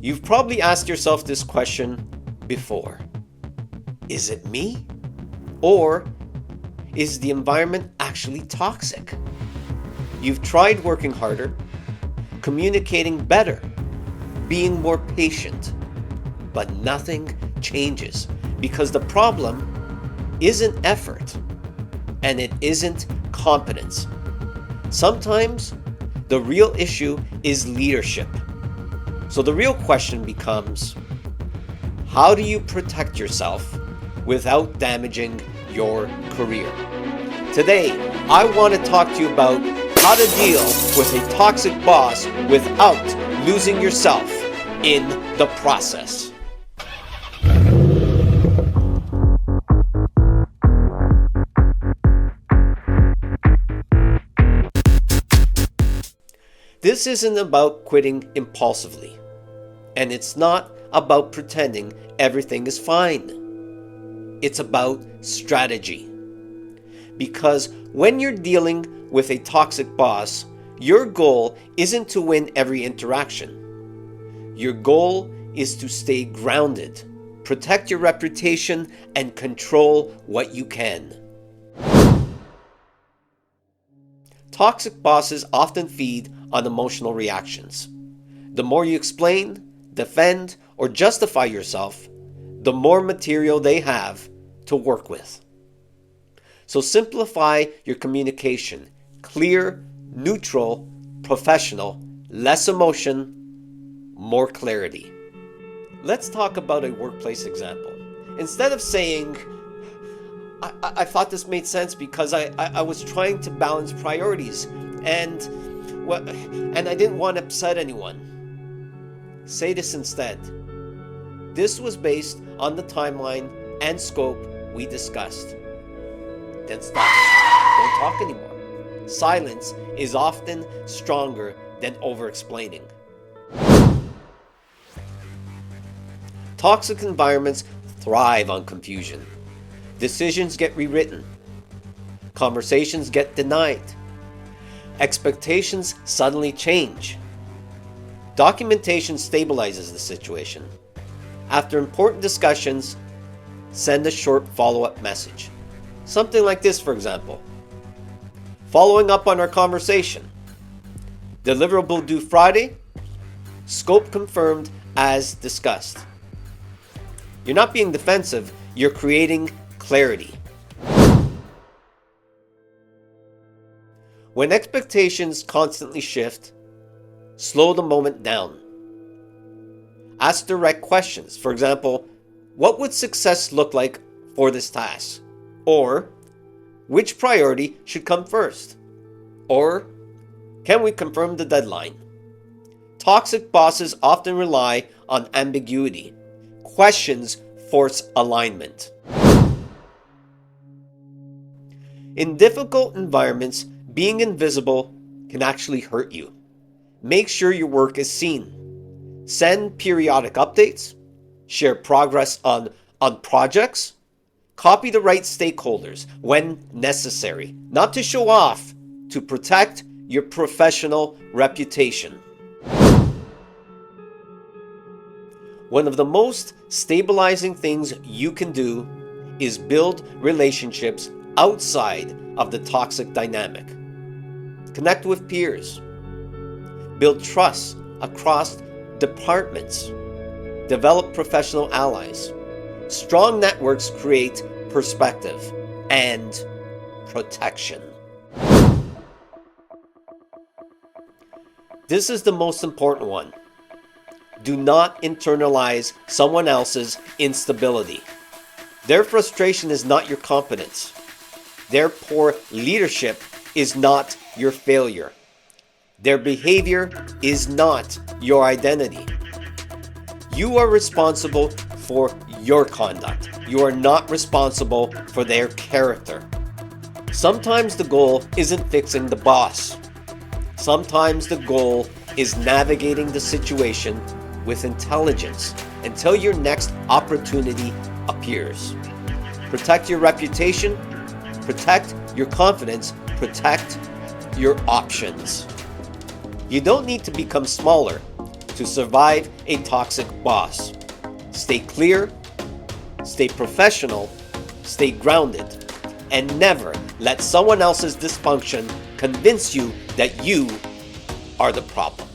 You've probably asked yourself this question before. Is it me? Or is the environment actually toxic? You've tried working harder, communicating better, being more patient, but nothing changes because the problem isn't effort and it isn't competence. Sometimes the real issue is leadership. So the real question becomes, how do you protect yourself without damaging your career? Today, I want to talk to you about how to deal with a toxic boss without losing yourself in the process. This isn't about quitting impulsively, and it's not about pretending everything is fine. It's about strategy. Because when you're dealing with a toxic boss, your goal isn't to win every interaction. Your goal is to stay grounded, protect your reputation, and control what you can. Toxic bosses often feed on emotional reactions. The more you explain, defend, or justify yourself, the more material they have to work with. So simplify your communication. Clear, neutral, professional, less emotion, more clarity. Let's talk about a workplace example. Instead of saying, I thought this made sense because I was trying to balance priorities and I didn't want to upset anyone. Say this instead. This was based on the timeline and scope we discussed. Then stop. Don't talk anymore. Silence is often stronger than over-explaining. Toxic environments thrive on confusion. Decisions get rewritten. Conversations get denied. Expectations suddenly change. Documentation stabilizes the situation. After important discussions, send a short follow-up message. Something like this, for example. Following up on our conversation. Deliverable due Friday. Scope confirmed as discussed. You're not being defensive, you're creating clarity. When expectations constantly shift, slow the moment down. Ask direct questions. For example, what would success look like for this task? Or, which priority should come first? Or, can we confirm the deadline? Toxic bosses often rely on ambiguity. Questions force alignment. In difficult environments, being invisible can actually hurt you. Make sure your work is seen. Send periodic updates. Share progress on projects. Copy the right stakeholders when necessary. Not to show off, to protect your professional reputation. One of the most stabilizing things you can do is build relationships outside of the toxic dynamic. Connect with peers. Build trust across departments. Develop professional allies. Strong networks create perspective and protection. This is the most important one. Do not internalize someone else's instability. Their frustration is not your competence. Their poor leadership is not your failure. Their behavior is not your identity. You are responsible for your conduct. You are not responsible for their character. Sometimes the goal isn't fixing the boss. Sometimes the goal is navigating the situation with intelligence until your next opportunity appears. Protect your reputation, protect your confidence, protect your options. You don't need to become smaller to to survive a toxic boss. Stay clear, stay professional, stay grounded, and never let someone else's dysfunction convince you that you are the problem.